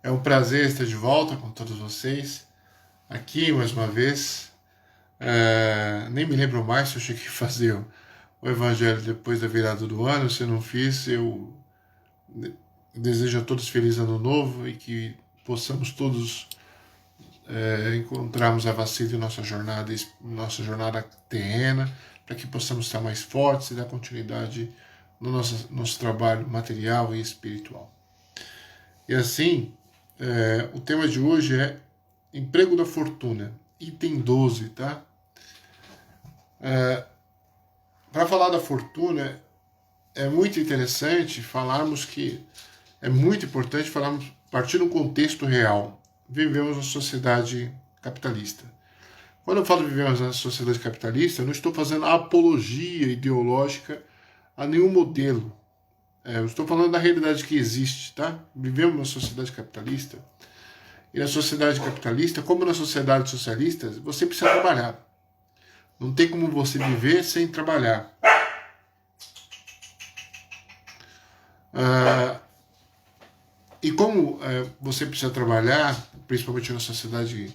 É um prazer estar de volta com todos vocês, aqui mais uma vez. Nem me lembro mais se eu cheguei a fazer o Evangelho depois da virada do ano. Se eu não fiz, eu desejo a todos feliz ano novo e que possamos todos encontrarmos a vacina em nossa jornada terrena, para que possamos estar mais fortes e dar continuidade no nosso trabalho material e espiritual. E assim, o tema de hoje é Emprego da Fortuna, item 12, tá? Para falar da fortuna, é muito interessante falarmos que é muito importante falarmos partir de um contexto real. Vivemos uma sociedade capitalista. Quando eu falo vivemos na sociedade capitalista, eu não estou fazendo apologia ideológica a nenhum modelo. Eu estou falando da realidade que existe, tá? Vivemos numa sociedade capitalista. E na sociedade capitalista, como na sociedade socialista, você precisa trabalhar. Não tem como você viver sem trabalhar. E como você precisa trabalhar, principalmente na sociedade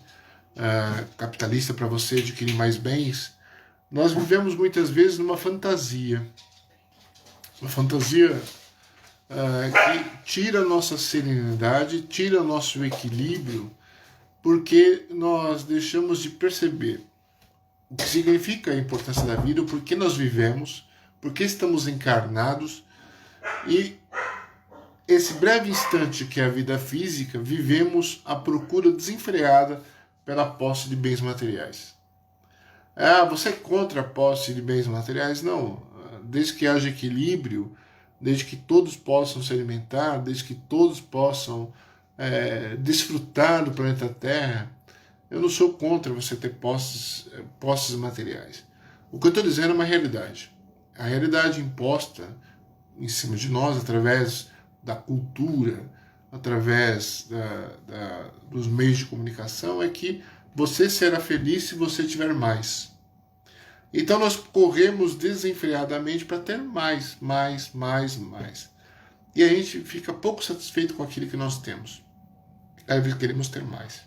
capitalista, para você adquirir mais bens, nós vivemos muitas vezes numa fantasia. Uma fantasia que tira a nossa serenidade, tira o nosso equilíbrio, porque nós deixamos de perceber o que significa a importância da vida, o porquê nós vivemos, porquê estamos encarnados, e esse breve instante que é a vida física, vivemos à procura desenfreada pela posse de bens materiais. Você é contra a posse de bens materiais? Não. Desde que haja equilíbrio, desde que todos possam se alimentar, desde que todos possam desfrutar do planeta Terra, eu não sou contra você ter posses materiais. O que eu estou dizendo é uma realidade. A realidade imposta em cima de nós através da cultura, através dos meios de comunicação, é que você será feliz se você tiver mais. Então nós corremos desenfreadamente para ter mais. E a gente fica pouco satisfeito com aquilo que nós temos. Às vezes queremos ter mais.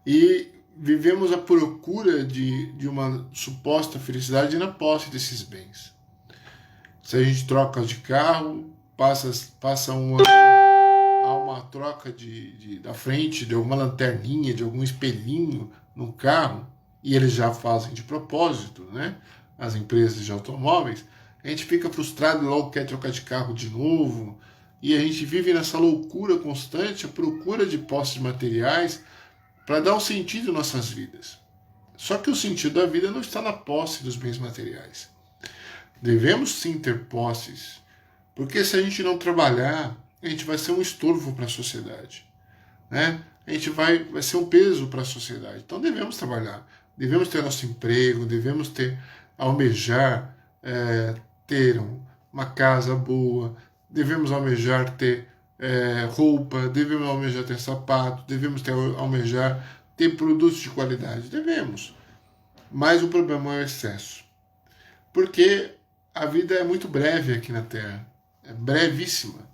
E vivemos à procura de uma suposta felicidade na posse desses bens. Se a gente troca de carro, passa um ano, há uma troca da frente de alguma lanterninha, de algum espelhinho no carro, e eles já fazem de propósito, né? As empresas de automóveis, a gente fica frustrado e logo quer trocar de carro de novo, e a gente vive nessa loucura constante, a procura de posses materiais para dar um sentido às nossas vidas. Só que o sentido da vida não está na posse dos bens materiais. Devemos sim ter posses, porque se a gente não trabalhar, a gente vai ser um estorvo para a sociedade, né? A gente vai ser um peso para a sociedade. Então devemos trabalhar, devemos ter nosso emprego, devemos almejar ter uma casa boa, devemos almejar ter roupa, devemos almejar ter sapato, devemos almejar ter produtos de qualidade, devemos. Mas o problema é o excesso, porque a vida é muito breve aqui na Terra, é brevíssima.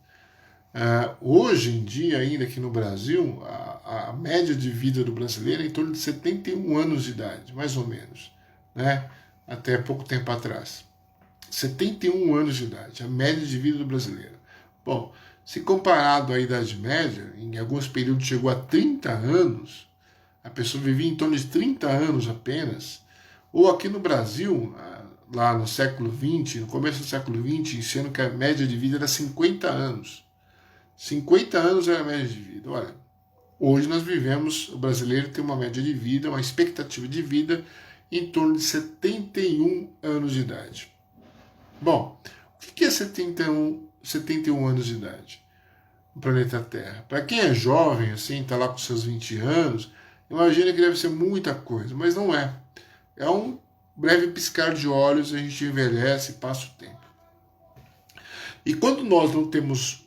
Hoje em dia, ainda aqui no Brasil, a média de vida do brasileiro é em torno de 71 anos de idade, mais ou menos, né? Até pouco tempo atrás. 71 anos de idade, a média de vida do brasileiro. Bom, se comparado à Idade Média, em alguns períodos chegou a 30 anos, a pessoa vivia em torno de 30 anos apenas, ou aqui no Brasil, lá no século XX, no começo do século XX, sendo que a média de vida era 50 anos. 50 anos era a média de vida. Olha, hoje nós vivemos, o brasileiro tem uma média de vida, uma expectativa de vida em torno de 71 anos de idade. Bom, o que é 71 anos de idade no planeta Terra? Para quem é jovem, assim, está lá com seus 20 anos, imagina que deve ser muita coisa, mas não é. É um breve piscar de olhos, a gente envelhece e passa o tempo. E quando nós não temos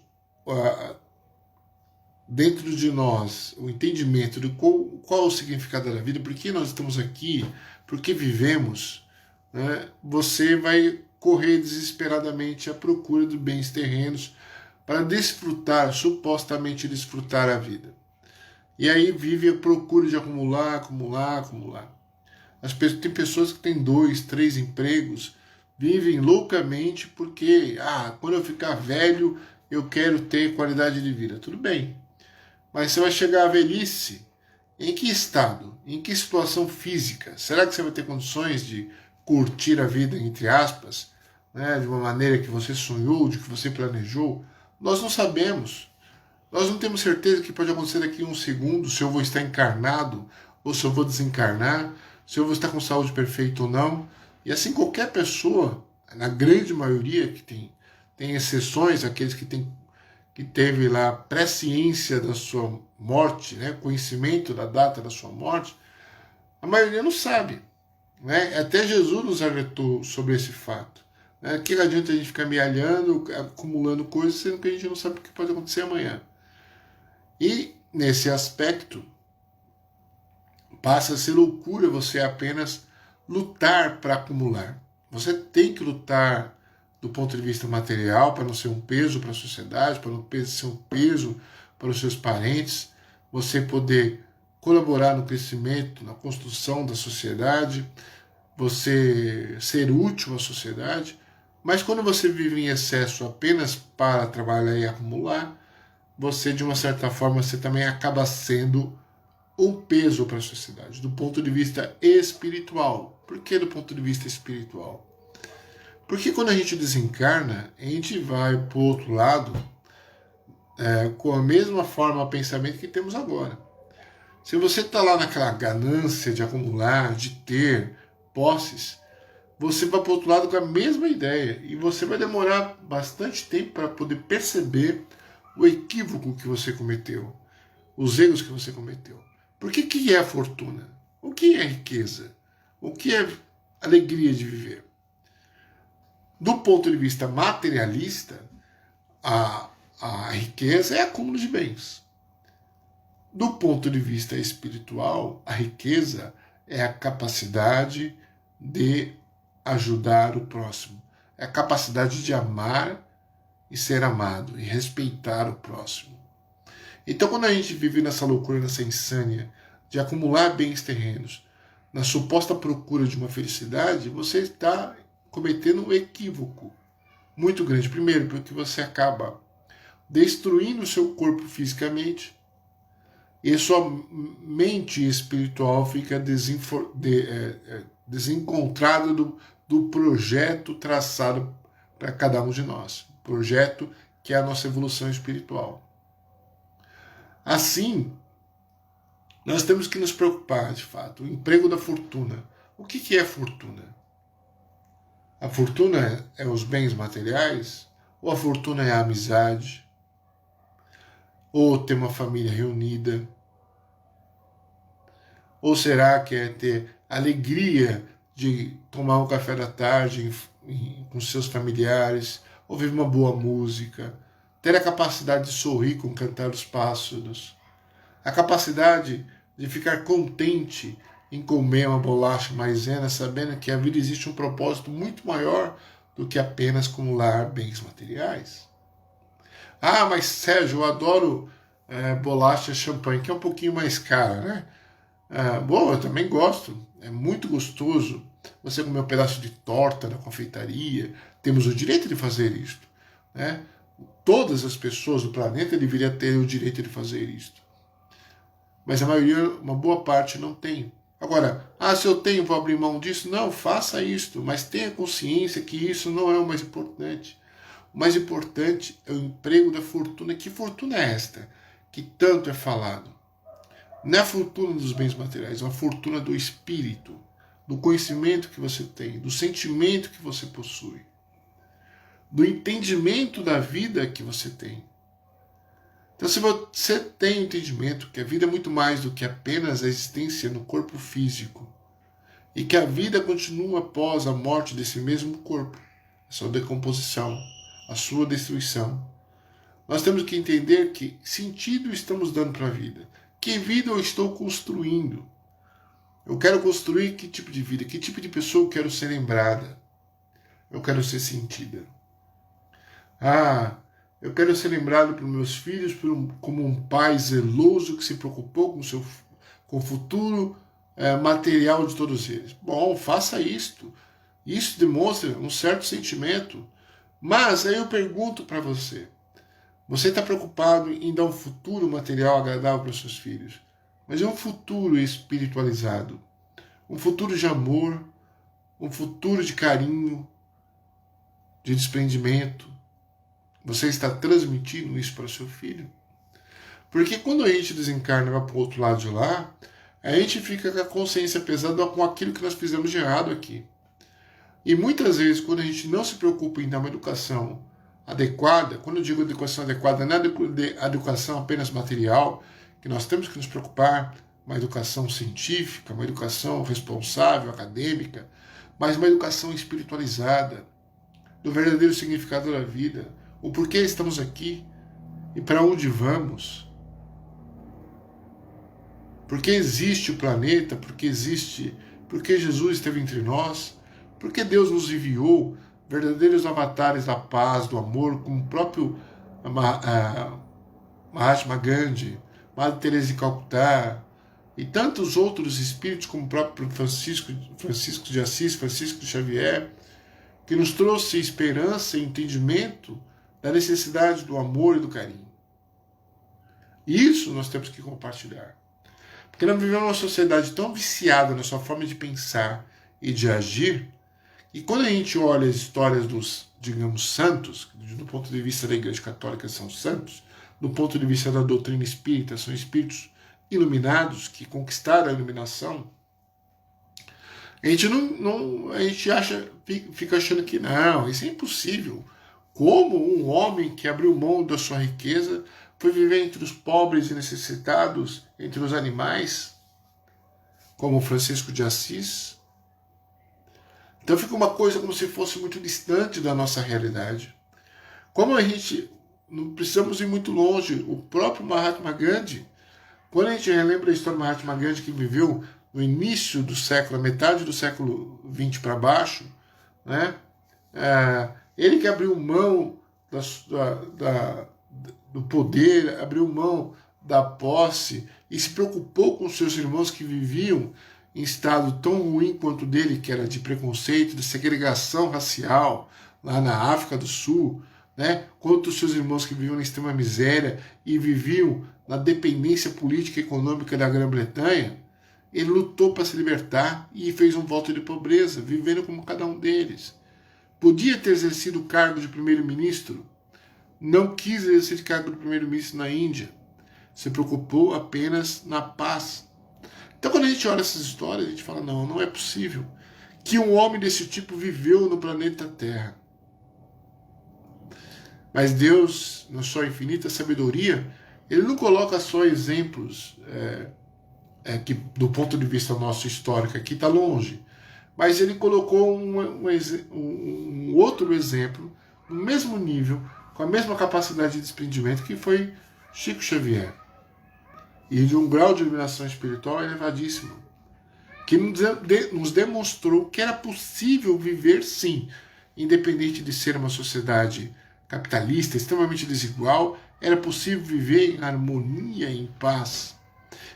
dentro de nós o entendimento de qual é o significado da vida, por que nós estamos aqui, por que vivemos, né, você vai correr desesperadamente à procura de bens terrenos, para desfrutar, supostamente desfrutar a vida. E aí vive a procura de acumular, acumular, acumular. Tem pessoas que têm 2, 3 empregos, vivem loucamente porque, quando eu ficar velho, eu quero ter qualidade de vida. Tudo bem, mas você vai chegar à velhice, em que estado? Em que situação física? Será que você vai ter condições de curtir a vida, entre aspas, né, de uma maneira que você sonhou, de que você planejou? Nós não sabemos. Nós não temos certeza que pode acontecer daqui a um segundo, se eu vou estar encarnado ou se eu vou desencarnar, se eu vou estar com saúde perfeita ou não. E assim qualquer pessoa, na grande maioria, que tem exceções, aqueles que teve lá presciência da sua morte, né, conhecimento da data da sua morte, a maioria não sabe. Né? Até Jesus nos alertou sobre esse fato. Né? Que adianta a gente ficar mealhando, acumulando coisas, sendo que a gente não sabe o que pode acontecer amanhã. E, nesse aspecto, passa a ser loucura você apenas lutar para acumular. Você tem que lutar do ponto de vista material para não ser um peso para a sociedade, para não ser um peso para os seus parentes, você poder colaborar no crescimento, na construção da sociedade, você ser útil à sociedade, mas quando você vive em excesso apenas para trabalhar e acumular, você, de uma certa forma, você também acaba sendo um peso para a sociedade, do ponto de vista espiritual. Por que do ponto de vista espiritual? Porque quando a gente desencarna, a gente vai para o outro lado com a mesma forma de pensamento que temos agora. Se você está lá naquela ganância de acumular, de ter posses, você vai para o outro lado com a mesma ideia e você vai demorar bastante tempo para poder perceber o equívoco que você cometeu, os erros que você cometeu. Porque que é a fortuna? O que é riqueza? O que é alegria de viver? Do ponto de vista materialista, a riqueza é acúmulo de bens. Do ponto de vista espiritual, a riqueza é a capacidade de ajudar o próximo. É a capacidade de amar e ser amado, e respeitar o próximo. Então, quando a gente vive nessa loucura, nessa insânia de acumular bens terrenos, na suposta procura de uma felicidade, você está cometendo um equívoco muito grande. Primeiro, porque você acaba destruindo o seu corpo fisicamente e sua mente espiritual fica desencontrada do projeto traçado para cada um de nós. Projeto que é a nossa evolução espiritual. Assim, nós temos que nos preocupar, de fato, o emprego da fortuna. O que é fortuna? A fortuna é os bens materiais? Ou a fortuna é a amizade? Ou ter uma família reunida? Ou será que é ter alegria de tomar um café da tarde com seus familiares, ouvir uma boa música, ter a capacidade de sorrir com o cantar dos pássaros, a capacidade de ficar contente em comer uma bolacha maisena, sabendo que a vida existe um propósito muito maior do que apenas acumular bens materiais. Mas Sérgio, eu adoro bolacha champanhe, que é um pouquinho mais cara, né? Bom, eu também gosto, é muito gostoso você comer um pedaço de torta na confeitaria, temos o direito de fazer isto, né? Todas as pessoas do planeta deveriam ter o direito de fazer isto, mas a maioria, uma boa parte, não tem. Agora, se eu tenho, vou abrir mão disso? Não, faça isto, mas tenha consciência que isso não é o mais importante. O mais importante é o emprego da fortuna. Que fortuna é esta que tanto é falado? Não é a fortuna dos bens materiais, é a fortuna do espírito, do conhecimento que você tem, do sentimento que você possui, do entendimento da vida que você tem. Então, se você tem o entendimento que a vida é muito mais do que apenas a existência no corpo físico, e que a vida continua após a morte desse mesmo corpo, a sua decomposição, a sua destruição, nós temos que entender que sentido estamos dando para a vida. Que vida eu estou construindo? Eu quero construir que tipo de vida? Que tipo de pessoa eu quero ser lembrada? Eu quero ser sentida. Eu quero ser lembrado pelos meus filhos como um pai zeloso que se preocupou com o futuro material de todos eles. Bom, faça isto. Isso demonstra um certo sentimento. Mas aí eu pergunto para você: você está preocupado em dar um futuro material agradável para os seus filhos? Mas é um futuro espiritualizado, um futuro de amor, um futuro de carinho, de desprendimento. Você está transmitindo isso para o seu filho? Porque quando a gente desencarna e vai para o outro lado de lá, a gente fica com a consciência pesada com aquilo que nós fizemos de errado aqui. E muitas vezes, quando a gente não se preocupa em dar uma educação adequada, quando eu digo educação adequada, não é a educação apenas material, que nós temos que nos preocupar, uma educação científica, uma educação responsável, acadêmica, mas uma educação espiritualizada, do verdadeiro significado da vida, o porquê estamos aqui e para onde vamos. Porque existe o planeta, porque Jesus esteve entre nós, porque Deus nos enviou verdadeiros avatares da paz, do amor, como o próprio Mahatma Gandhi, Madre Teresa de Calcutá, e tantos outros espíritos, como o próprio Francisco de Assis, Francisco de Xavier, que nos trouxe esperança e entendimento da necessidade do amor e do carinho. Isso nós temos que compartilhar. Porque nós vivemos uma sociedade tão viciada na sua forma de pensar e de agir, e quando a gente olha as histórias dos, digamos, santos, do ponto de vista da Igreja Católica são santos, do ponto de vista da doutrina espírita são espíritos iluminados que conquistaram a iluminação, a gente fica achando que não, isso é impossível. Como um homem que abriu mão da sua riqueza foi viver entre os pobres e necessitados, entre os animais, como Francisco de Assis? Então fica uma coisa como se fosse muito distante da nossa realidade. Como a gente não precisamos ir muito longe, o próprio Mahatma Gandhi, quando a gente relembra a história do Mahatma Gandhi, que viveu no início do século, a metade do século XX para baixo, né? Ele que abriu mão do poder, abriu mão da posse e se preocupou com seus irmãos que viviam em estado tão ruim quanto o dele, que era de preconceito, de segregação racial, lá na África do Sul, né? Quanto os seus irmãos que viviam na extrema miséria e viviam na dependência política e econômica da Grã-Bretanha, ele lutou para se libertar e fez um voto de pobreza, vivendo como cada um deles. Podia ter exercido o cargo de primeiro-ministro, não quis exercer o cargo de primeiro-ministro na Índia, se preocupou apenas na paz. Então quando a gente olha essas histórias, a gente fala, não é possível que um homem desse tipo viveu no planeta Terra. Mas Deus, na sua infinita sabedoria, ele não coloca só exemplos que do ponto de vista nosso histórico aqui está longe, mas ele colocou um outro exemplo no mesmo nível, com a mesma capacidade de desprendimento, que foi Chico Xavier, e de um grau de iluminação espiritual elevadíssimo, que nos demonstrou que era possível viver sim, independente de ser uma sociedade capitalista, extremamente desigual, era possível viver em harmonia e em paz.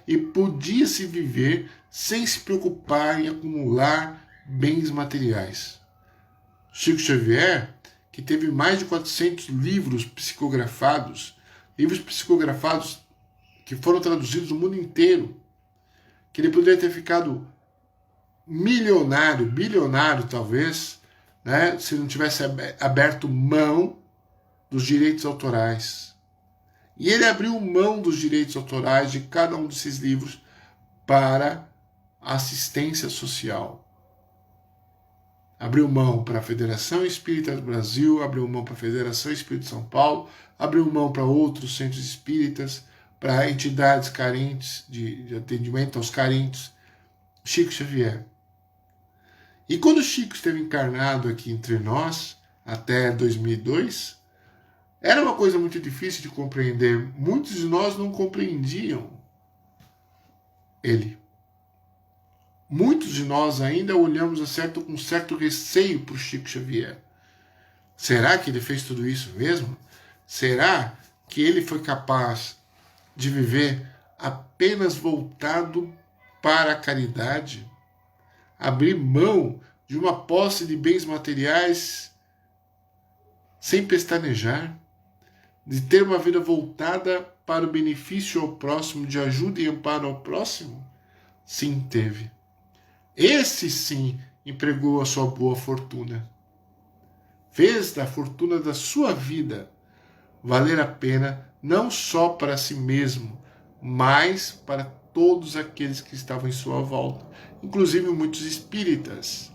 E podia-se viver sem se preocupar em acumular bens materiais. Chico Xavier, que teve mais de 400 livros psicografados que foram traduzidos no mundo inteiro, que ele poderia ter ficado milionário, bilionário talvez, né, se não tivesse aberto mão dos direitos autorais. E ele abriu mão dos direitos autorais de cada um desses livros para assistência social. Abriu mão para a Federação Espírita do Brasil, abriu mão para a Federação Espírita de São Paulo, abriu mão para outros centros espíritas, para entidades carentes, de atendimento aos carentes. Chico Xavier. E quando Chico esteve encarnado aqui entre nós, até 2002, era uma coisa muito difícil de compreender. Muitos de nós não compreendiam ele. Muitos de nós ainda olhamos com certo receio para o Chico Xavier. Será que ele fez tudo isso mesmo? Será que ele foi capaz de viver apenas voltado para a caridade? Abrir mão de uma posse de bens materiais sem pestanejar? De ter uma vida voltada para o benefício ao próximo, de ajuda e amparo ao próximo? Sim, teve. Esse sim empregou a sua boa fortuna. Fez da fortuna da sua vida valer a pena não só para si mesmo, mas para todos aqueles que estavam em sua volta, inclusive muitos espíritas.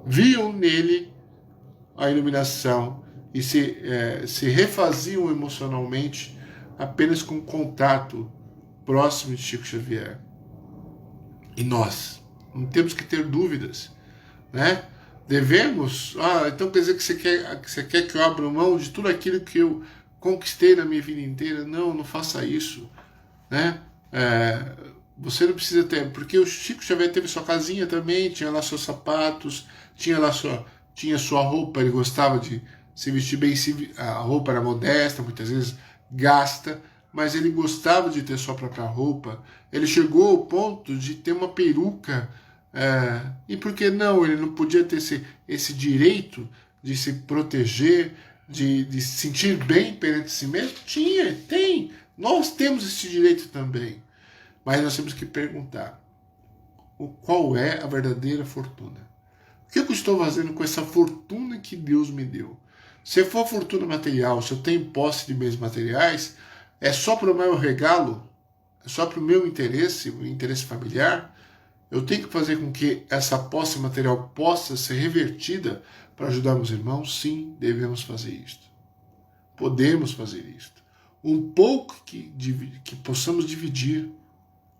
Viam nele a iluminação e se refaziam emocionalmente apenas com contato próximo de Chico Xavier. E nós não temos que ter dúvidas, né? Devemos, então quer dizer que você quer que eu abra mão de tudo aquilo que eu conquistei na minha vida inteira? Não, não faça isso, né? Você não precisa ter, porque o Chico Xavier teve sua casinha também, tinha lá seus sapatos, tinha sua roupa, ele gostava de se vestir bem, a roupa era modesta, muitas vezes gasta, mas ele gostava de ter sua própria roupa. Ele chegou ao ponto de ter uma peruca. E por que não? Ele não podia ter esse direito de se proteger, de se sentir bem perante si mesmo? Tem. Nós temos esse direito também. Mas nós temos que perguntar: qual é a verdadeira fortuna? O que eu estou fazendo com essa fortuna que Deus me deu? Se for fortuna material, se eu tenho posse de bens materiais, é só para o meu regalo? É só para o meu interesse, o interesse familiar? Eu tenho que fazer com que essa posse material possa ser revertida para ajudar meus irmãos? Sim, devemos fazer isto. Podemos fazer isto. Um pouco que possamos dividir,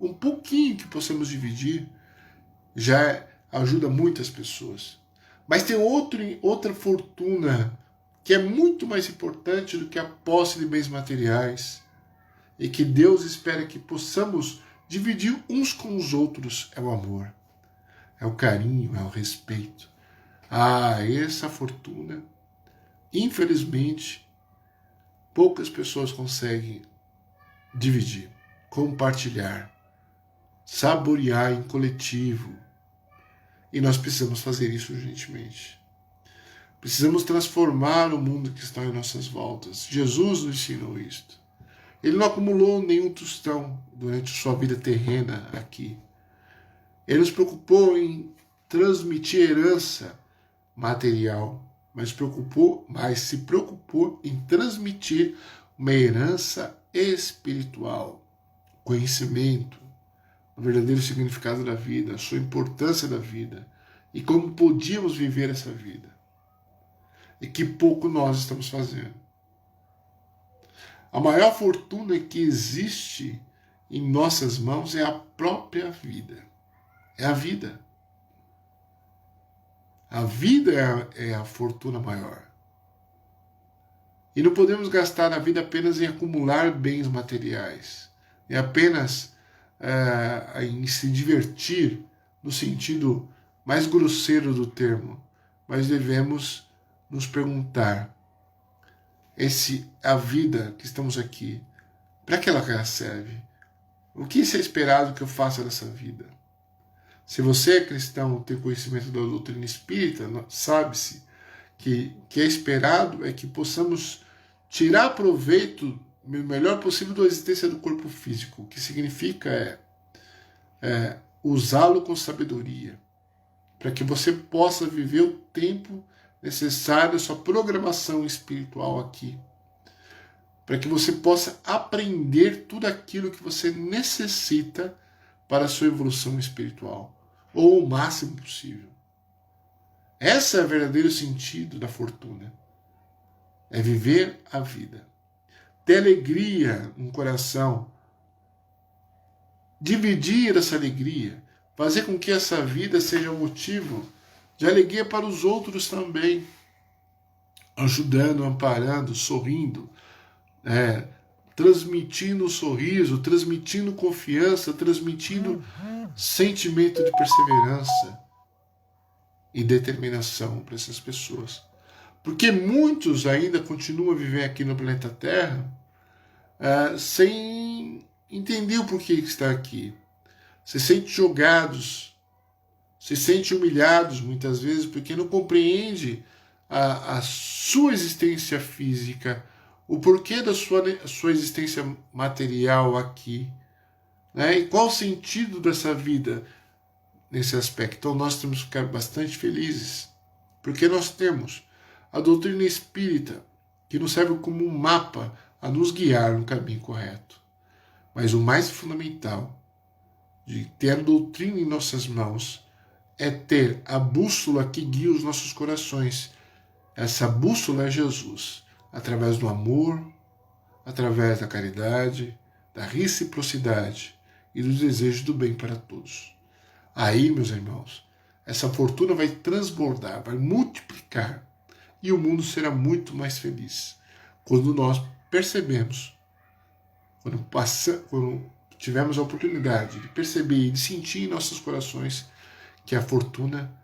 um pouquinho que possamos dividir, já ajuda muitas pessoas. Mas tem outra fortuna que é muito mais importante do que a posse de bens materiais e que Deus espera que possamos dividir uns com os outros. É o amor, é o carinho, é o respeito. Essa fortuna, infelizmente, poucas pessoas conseguem dividir, compartilhar, saborear em coletivo. E nós precisamos fazer isso urgentemente. Precisamos transformar o mundo que está em nossas voltas. Jesus nos ensinou isto. Ele não acumulou nenhum tostão durante sua vida terrena aqui. Ele nos preocupou em transmitir herança material, mas se preocupou em transmitir uma herança espiritual, conhecimento, o verdadeiro significado da vida, a sua importância da vida e como podíamos viver essa vida. E que pouco nós estamos fazendo. A maior fortuna que existe em nossas mãos é a própria vida. É a vida. A vida é a fortuna maior. E não podemos gastar a vida apenas em acumular bens materiais. E apenas em se divertir no sentido mais grosseiro do termo. Mas devemos nos perguntar: a vida que estamos aqui, para que ela serve? O que é esperado que eu faça dessa vida? Se você é cristão, tem conhecimento da doutrina espírita, sabe-se que é esperado é que possamos tirar proveito o melhor possível da existência do corpo físico. O que significa usá-lo com sabedoria, para que você possa viver o tempo necessário, a sua programação espiritual aqui, para que você possa aprender tudo aquilo que você necessita para a sua evolução espiritual, ou o máximo possível. Esse é o verdadeiro sentido da fortuna. É viver a vida. Ter alegria no coração. Dividir essa alegria. Fazer com que essa vida seja um motivo de alegria para os outros também. Ajudando, amparando, sorrindo. Transmitindo sorriso, transmitindo confiança, transmitindo sentimento de perseverança e determinação para essas pessoas. Porque muitos ainda continuam a viver aqui no planeta Terra sem entender o porquê que está aqui. Se sentem jogados, se sentem humilhados muitas vezes porque não compreende a sua existência física, o porquê da sua existência material aqui, né? E qual o sentido dessa vida nesse aspecto. Então nós temos que ficar bastante felizes, porque nós temos a doutrina espírita, que nos serve como um mapa a nos guiar no caminho correto. Mas o mais fundamental de ter a doutrina em nossas mãos é ter a bússola que guia os nossos corações. Essa bússola é Jesus, através do amor, através da caridade, da reciprocidade e do desejo do bem para todos. Aí, meus irmãos, essa fortuna vai transbordar, vai multiplicar e o mundo será muito mais feliz quando nós percebemos, quando tivermos a oportunidade de perceber e de sentir em nossos corações que a fortuna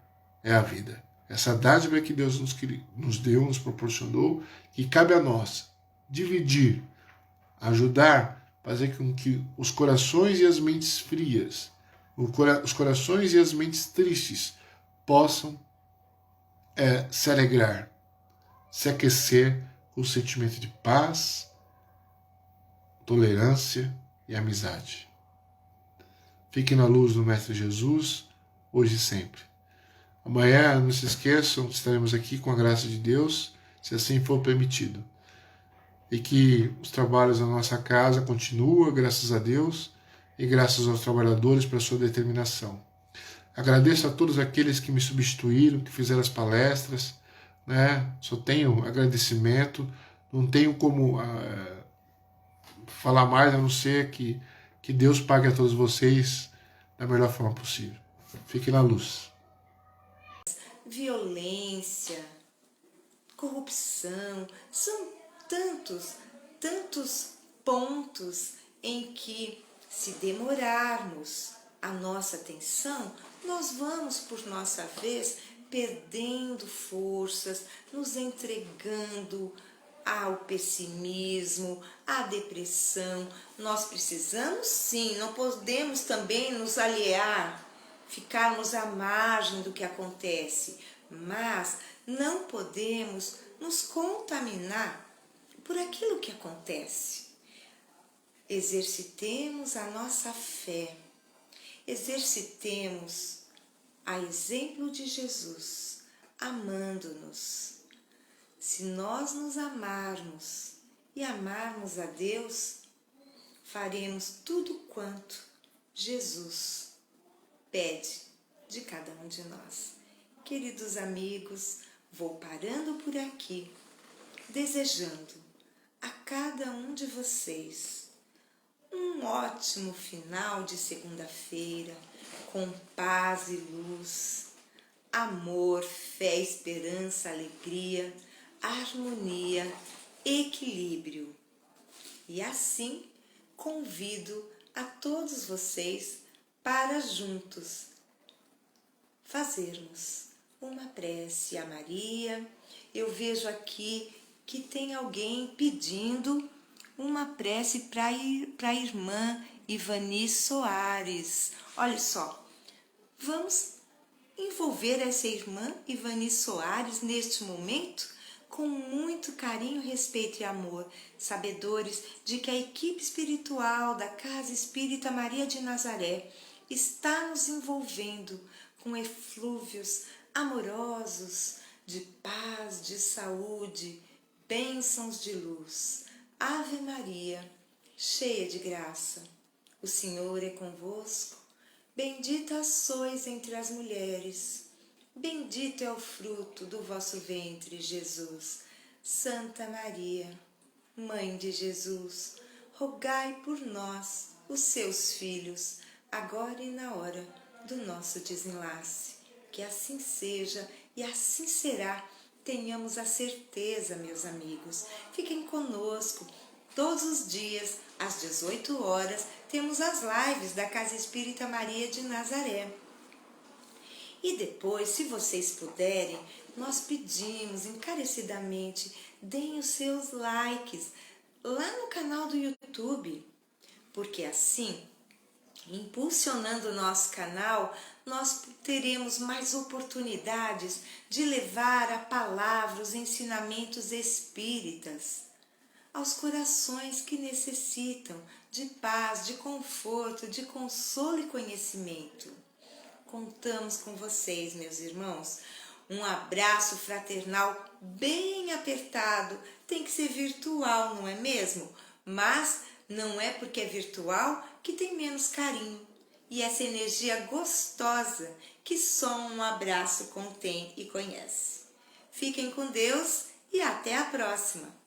é a vida. Essa dádiva que Deus nos deu, nos proporcionou, que cabe a nós dividir, ajudar, fazer com que os corações e as mentes frias, os corações e as mentes tristes possam se alegrar, se aquecer com o sentimento de paz, tolerância e amizade. Fiquem na luz do Mestre Jesus, hoje e sempre. Amanhã, não se esqueçam, estaremos aqui com a graça de Deus, se assim for permitido. E que os trabalhos da nossa casa continuem, graças a Deus, e graças aos trabalhadores pela sua determinação. Agradeço a todos aqueles que me substituíram, que fizeram as palestras, né? Só tenho agradecimento, não tenho como falar mais, a não ser que Deus pague a todos vocês da melhor forma possível. Fiquem na luz. Violência, corrupção, são tantos pontos em que, se demorarmos a nossa atenção, nós vamos, por nossa vez, perdendo forças, nos entregando ao pessimismo, à depressão. Nós precisamos sim, não podemos também nos aliear, ficarmos à margem do que acontece, mas não podemos nos contaminar por aquilo que acontece. Exercitemos a nossa fé, exercitemos a exemplo de Jesus, amando-nos. Se nós nos amarmos e amarmos a Deus, faremos tudo quanto Jesus pede de cada um de nós. Queridos amigos, vou parando por aqui, desejando a cada um de vocês um ótimo final de segunda-feira, com paz e luz, amor, fé, esperança, alegria, harmonia, equilíbrio. E assim convido a todos vocês para juntos fazermos uma prece a Maria. Eu vejo aqui que tem alguém pedindo uma prece para a irmã Ivani Soares. Olha só, vamos envolver essa irmã Ivani Soares neste momento com muito carinho, respeito e amor, sabedores de que a equipe espiritual da Casa Espírita Maria de Nazaré está nos envolvendo com eflúvios amorosos de paz, de saúde, bênçãos de luz. Ave Maria, cheia de graça, o Senhor é convosco. Bendita sois entre as mulheres, bendito é o fruto do vosso ventre, Jesus. Santa Maria, Mãe de Jesus, rogai por nós, os seus filhos, agora e na hora do nosso desenlace. Que assim seja e assim será. Tenhamos a certeza, meus amigos. Fiquem conosco. Todos os dias, às 18 horas, temos as lives da Casa Espírita Maria de Nazaré. E depois, se vocês puderem, nós pedimos encarecidamente, deem os seus likes lá no canal do YouTube, porque assim, impulsionando o nosso canal, nós teremos mais oportunidades de levar a palavra, os ensinamentos espíritas aos corações que necessitam de paz, de conforto, de consolo e conhecimento. Contamos com vocês, meus irmãos. Um abraço fraternal bem apertado. Tem que ser virtual, não é mesmo? Mas não é porque é virtual que tem menos carinho. E essa energia gostosa que só um abraço contém e conhece. Fiquem com Deus e até a próxima!